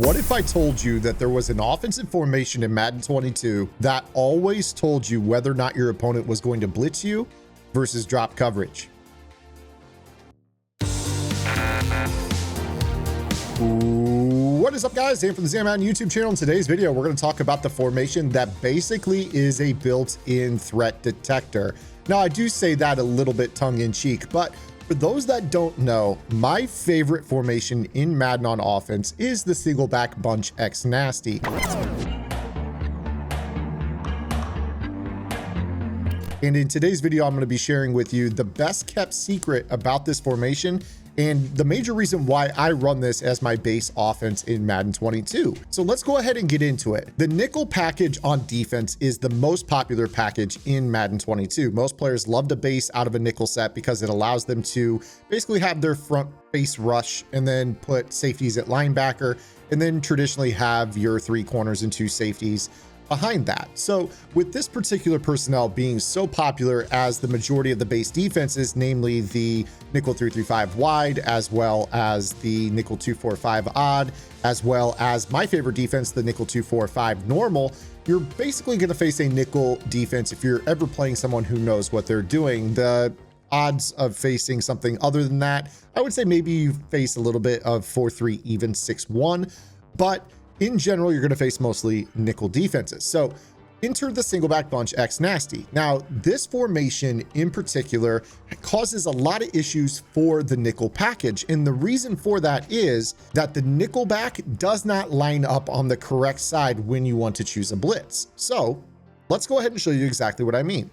What if I told you that there was an offensive formation in Madden 22 that always told you whether or not your opponent was going to blitz you versus drop coverage? What is up, guys? Dan from the Madden YouTube channel. In today's video, we're going to talk about the formation that basically is a built-in threat detector. Now, I do say that a little bit tongue-in-cheek, but for those that don't know, my favorite formation in Madden on offense is the Singleback Bunch X Nasty. And in today's video, I'm going to be sharing with you the best kept secret about this formation and the major reason why I run this as my base offense in Madden 22. So let's go ahead and get into it. The nickel package on defense is the most popular package in Madden 22. Most players love to base out of a nickel set because it allows them to basically have their front base rush and then put safeties at linebacker, and then traditionally have your 3 corners and 2 safeties behind that. So with this particular personnel being so popular as the majority of the base defenses, namely the nickel 3-3-5 wide, as well as the nickel 2-4-5 odd, as well as my favorite defense, the nickel 2-4-5 normal, you're basically going to face a nickel defense if you're ever playing someone who knows what they're doing. The odds of facing something other than that, I would say maybe you face a little bit of 4-3, even 6-1, but in general, you're going to face mostly nickel defenses. So enter the Singleback Bunch X Nasty. Now, this formation in particular causes a lot of issues for the nickel package. And the reason for that is that the nickel back does not line up on the correct side when you want to choose a blitz. So let's go ahead and show you exactly what I mean.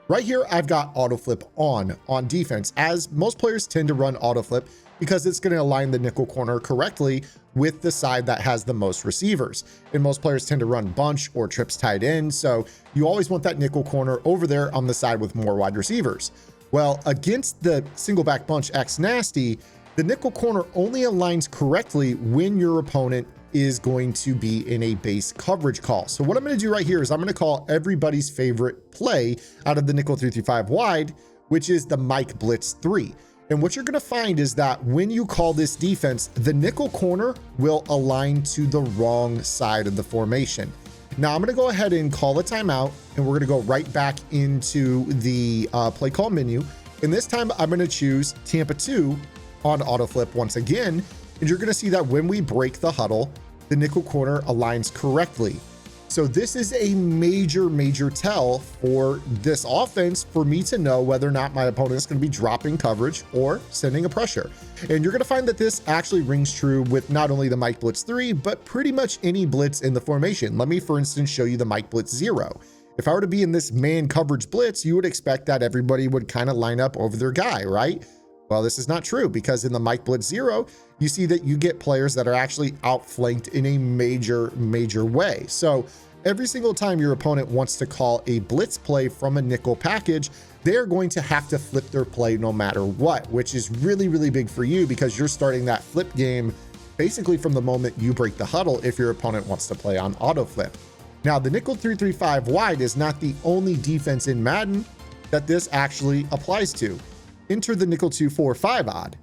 Right here, I've got auto flip on defense, as most players tend to run auto flip because it's going to align the nickel corner correctly with the side that has the most receivers. And most players tend to run bunch or trips tight end. So you always want that nickel corner over there on the side with more wide receivers. Well, against the Singleback Bunch X Nasty, the nickel corner only aligns correctly when your opponent is going to be in a base coverage call. So what I'm going to do right here is I'm going to call everybody's favorite play out of the nickel 3-3-5 wide, which is the Mike Blitz 3. And what you're going to find is that when you call this defense, the nickel corner will align to the wrong side of the formation. Now I'm going to go ahead and call a timeout, and we're going to go right back into the play call menu. And this time I'm going to choose Tampa 2 on auto flip once again. And you're going to see that when we break the huddle, the nickel corner aligns correctly. So this is a major tell for this offense for me to know whether or not my opponent is going to be dropping coverage or sending a pressure. And you're going to find that this actually rings true with not only the Mike Blitz 3, but pretty much any blitz in the formation. Let me, for instance, show you the Mike Blitz 0. If I were to be in this man coverage blitz, you would expect that everybody would kind of line up over their guy, right? Well, this is not true, because in the Mike Blitz 0, you see that you get players that are actually outflanked in a major way. So every single time your opponent wants to call a blitz play from a nickel package, they're going to have to flip their play no matter what, which is really big for you because you're starting that flip game basically from the moment you break the huddle if your opponent wants to play on auto flip. Now, the nickel 3-3-5 wide is not the only defense in Madden that this actually applies to. Enter the nickel 2-4-5 odd.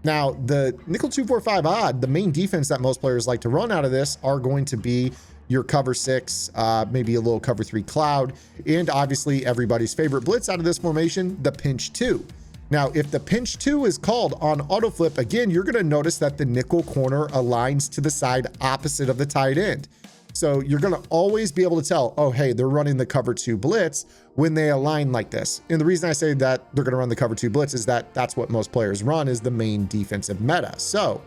Now, the nickel 2-4-5 odd, the main defense that most players like to run out of this are going to be your cover 6, maybe a little cover 3 cloud, and obviously everybody's favorite blitz out of this formation, the pinch 2. Now, if the pinch 2 is called on auto flip, again, you're going to notice that the nickel corner aligns to the side opposite of the tight end. So you're going to always be able to tell, oh, hey, they're running the cover 2 blitz when they align like this. And the reason I say that they're going to run the cover 2 blitz is that that's what most players run, is the main defensive meta. So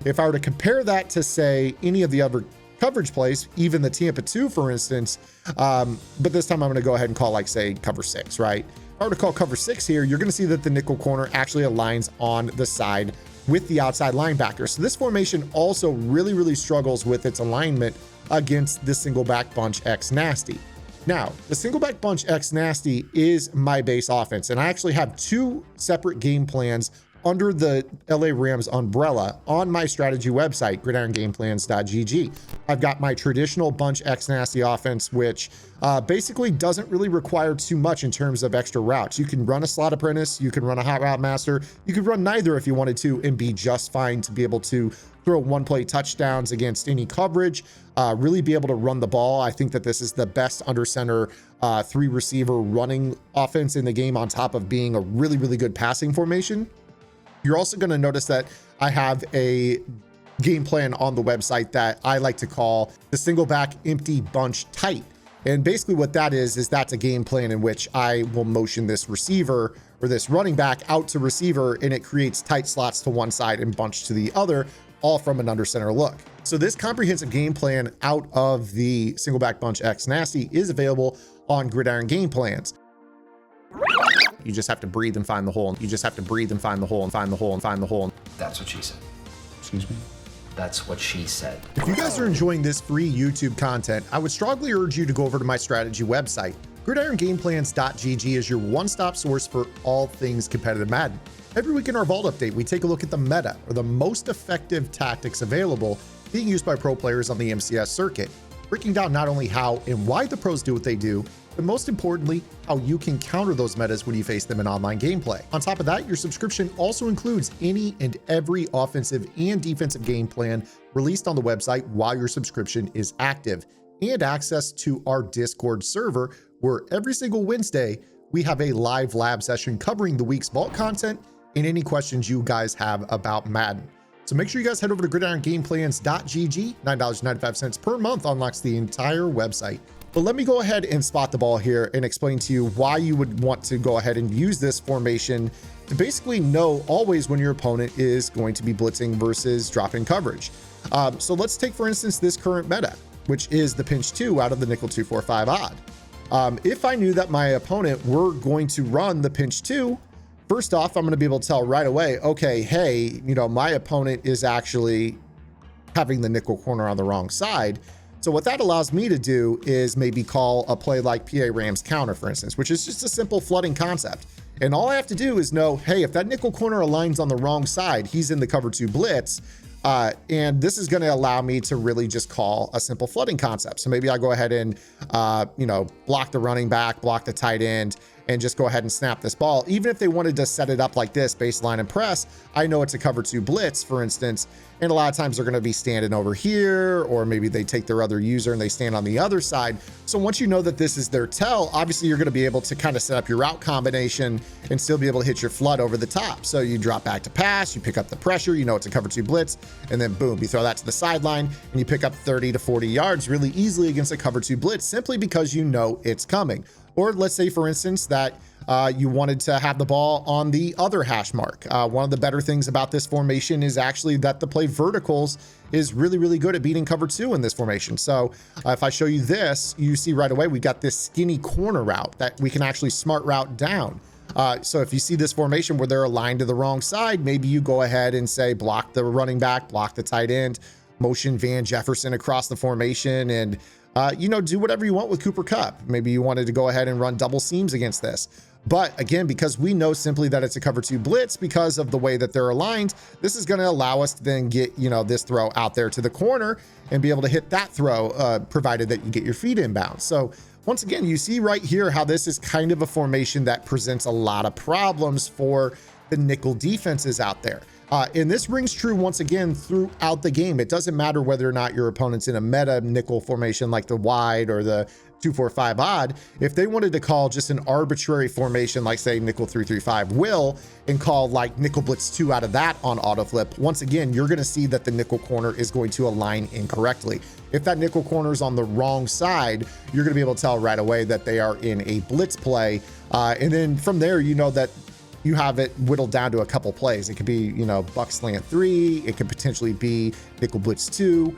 if I were to compare that to, say, any of the other coverage plays, even the Tampa 2, for instance, but this time I'm going to go ahead and call, like, say, cover 6, right? If I were to call cover 6 here, you're going to see that the nickel corner actually aligns on the side with the outside linebacker. So this formation also really struggles with its alignment against the Singleback Bunch X Nasty. Now, the Singleback Bunch X Nasty is my base offense, and I actually have 2 separate game plans under the LA Rams umbrella on my strategy website, gridirongameplans.gg. I've got my traditional Bunch X Nasty offense, which basically doesn't really require too much in terms of extra routes. You can run a slot apprentice, you can run a hot route master, you could run neither if you wanted to and be just fine to be able to throw one-play touchdowns against any coverage, really be able to run the ball. I think that this is the best under center 3 receiver running offense in the game, on top of being a really, really good passing formation. You're also going to notice that I have a game plan on the website that I like to call the Singleback Empty Bunch Tight. And basically what that is that's a game plan in which I will motion this receiver or this running back out to receiver, and it creates tight slots to one side and bunch to the other, all from an under center look. So this comprehensive game plan out of the Singleback Bunch X Nasty is available on Gridiron Game Plans. You just have to breathe and find the hole. You just have to breathe and find the hole and find the hole and find the hole. That's what she said. Excuse me? That's what she said. If you guys are enjoying this free YouTube content, I would strongly urge you to go over to my strategy website. GridironGamePlans.gg is your one-stop source for all things competitive Madden. Every week in our Vault Update, we take a look at the meta, or the most effective tactics available being used by pro players on the MCS circuit, breaking down not only how and why the pros do what they do, but most importantly, how you can counter those metas when you face them in online gameplay. On top of that, your subscription also includes any and every offensive and defensive game plan released on the website while your subscription is active, and access to our Discord server, where every single Wednesday, we have a live lab session covering the week's vault content and any questions you guys have about Madden. So make sure you guys head over to gridirongameplans.gg. $9.95 per month unlocks the entire website. But let me go ahead and spot the ball here and explain to you why you would want to go ahead and use this formation to basically know always when your opponent is going to be blitzing versus dropping coverage. So let's take, for instance, this current meta, which is the pinch 2 out of the nickel 2-4-5 odd. If I knew that my opponent were going to run the pinch 2, first off, I'm going to be able to tell right away, okay, hey, my opponent is actually having the nickel corner on the wrong side. So what that allows me to do is maybe call a play like PA Rams counter, for instance, which is just a simple flooding concept. And all I have to do is know, hey, if that nickel corner aligns on the wrong side, he's in the cover 2 blitz. And this is going to allow me to really just call a simple flooding concept. So maybe I go ahead and, block the running back, block the tight end, and just go ahead and snap this ball. Even if they wanted to set it up like this, baseline and press, I know it's a cover 2 blitz, for instance. And a lot of times they're going to be standing over here, or maybe they take their other user and they stand on the other side. So once you know that this is their tell, obviously you're going to be able to kind of set up your route combination and still be able to hit your flood over the top. So you drop back to pass, you pick up the pressure, you know it's a cover 2 blitz, and then boom, you throw that to the sideline and you pick up 30 to 40 yards really easily against a cover 2 blitz, simply because you know it's coming. Or let's say, for instance, that you wanted to have the ball on the other hash mark. One of the better things about this formation is actually that the play verticals is really, really good at beating cover 2 in this formation. So if I show you this, you see right away, we got this skinny corner route that we can actually smart route down. So if you see this formation where they're aligned to the wrong side, maybe you go ahead and say, block the running back, block the tight end, motion Van Jefferson across the formation, and do whatever you want with Cooper Kupp. Maybe you wanted to go ahead and run double seams against this. But again, because we know simply that it's a cover 2 blitz because of the way that they're aligned, this is going to allow us to then get, this throw out there to the corner and be able to hit that throw, provided that you get your feet inbound. So once again, you see right here how this is kind of a formation that presents a lot of problems for the nickel defenses out there. And this rings true once again throughout the game. It doesn't matter whether or not your opponent's in a meta nickel formation like the wide or the 2-4-5 odd. If they wanted to call just an arbitrary formation like, say, nickel 3-3-5 will, and call like nickel blitz 2 out of that on autoflip, once again, you're going to see that the nickel corner is going to align incorrectly. If that nickel corner is on the wrong side, you're going to be able to tell right away that they are in a blitz play. And then from there, you know that you have it whittled down to a couple plays. It could be, buck slant 3. It could potentially be nickel blitz 2.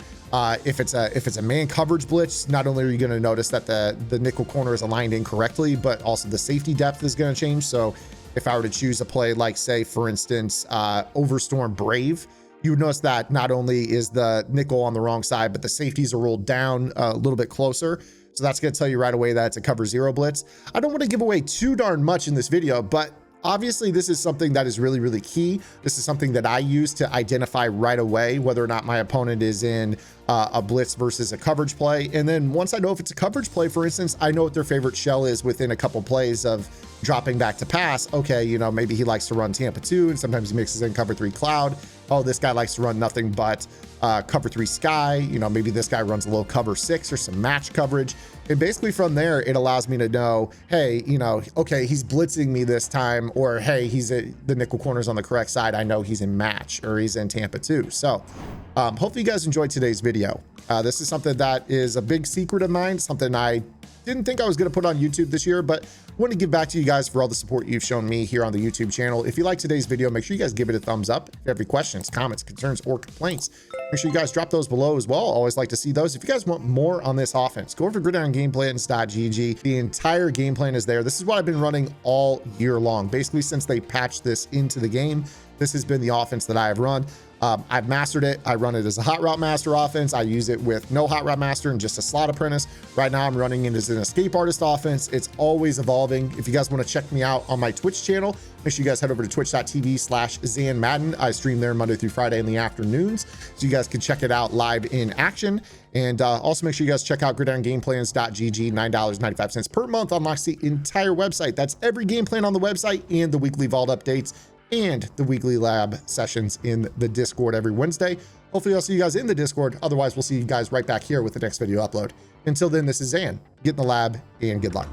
If it's a man coverage blitz, not only are you going to notice that the nickel corner is aligned incorrectly, but also the safety depth is going to change. So if I were to choose a play like, say, for instance, Overstorm Brave, you would notice that not only is the nickel on the wrong side, but the safeties are rolled down a little bit closer. So that's going to tell you right away that it's a cover 0 blitz. I don't want to give away too darn much in this video, but Obviously, this is something that is really, really key. This is something that I use to identify right away whether or not my opponent is in a blitz versus a coverage play. And then once I know if it's a coverage play, for instance, I know what their favorite shell is within a couple plays of dropping back to pass. Okay, you know, maybe he likes to run Tampa 2, and sometimes he mixes in cover 3 cloud. Oh, this guy likes to run nothing but cover 3 sky. You know, maybe this guy runs a little cover 6 or some match coverage. And basically from there, it allows me to know, hey, you know, okay, he's blitzing me this time, or hey, he's the nickel corner's on the correct side. I know he's in match or he's in Tampa 2. So hopefully you guys enjoyed today's video. This is something that is a big secret of mine, something I didn't think I was going to put on YouTube this year, but want to give back to you guys for all the support you've shown me here on the YouTube channel. If you like today's video, make sure you guys give it a thumbs up. If you have any questions, comments, concerns, or complaints, make sure you guys drop those below as well. Always like to see those. If you guys want more on this offense, go over to gridirongameplans.gg. The entire game plan is there. This is what I've been running all year long. Basically, since they patched this into the game, this has been the offense that I have run. I've mastered it. I run it as a hot route master offense. I use it with no hot route master and just a slot apprentice. Right now I'm running it as an escape artist offense. It's always evolving. If you guys want to check me out on my Twitch channel, make sure you guys head over to twitch.tv/ZanMadden. I stream there Monday through Friday in the afternoons, so you guys can check it out live in action. And also make sure you guys check out gridirongameplans.gg. $9.95 per month unlocks the entire website. That's every game plan on the website and the weekly vault updates and the weekly lab sessions in the Discord every Wednesday. Hopefully I'll see you guys in the Discord. Otherwise, we'll see you guys right back here with the next video upload. Until then, this is Zan. Get in the lab and good luck.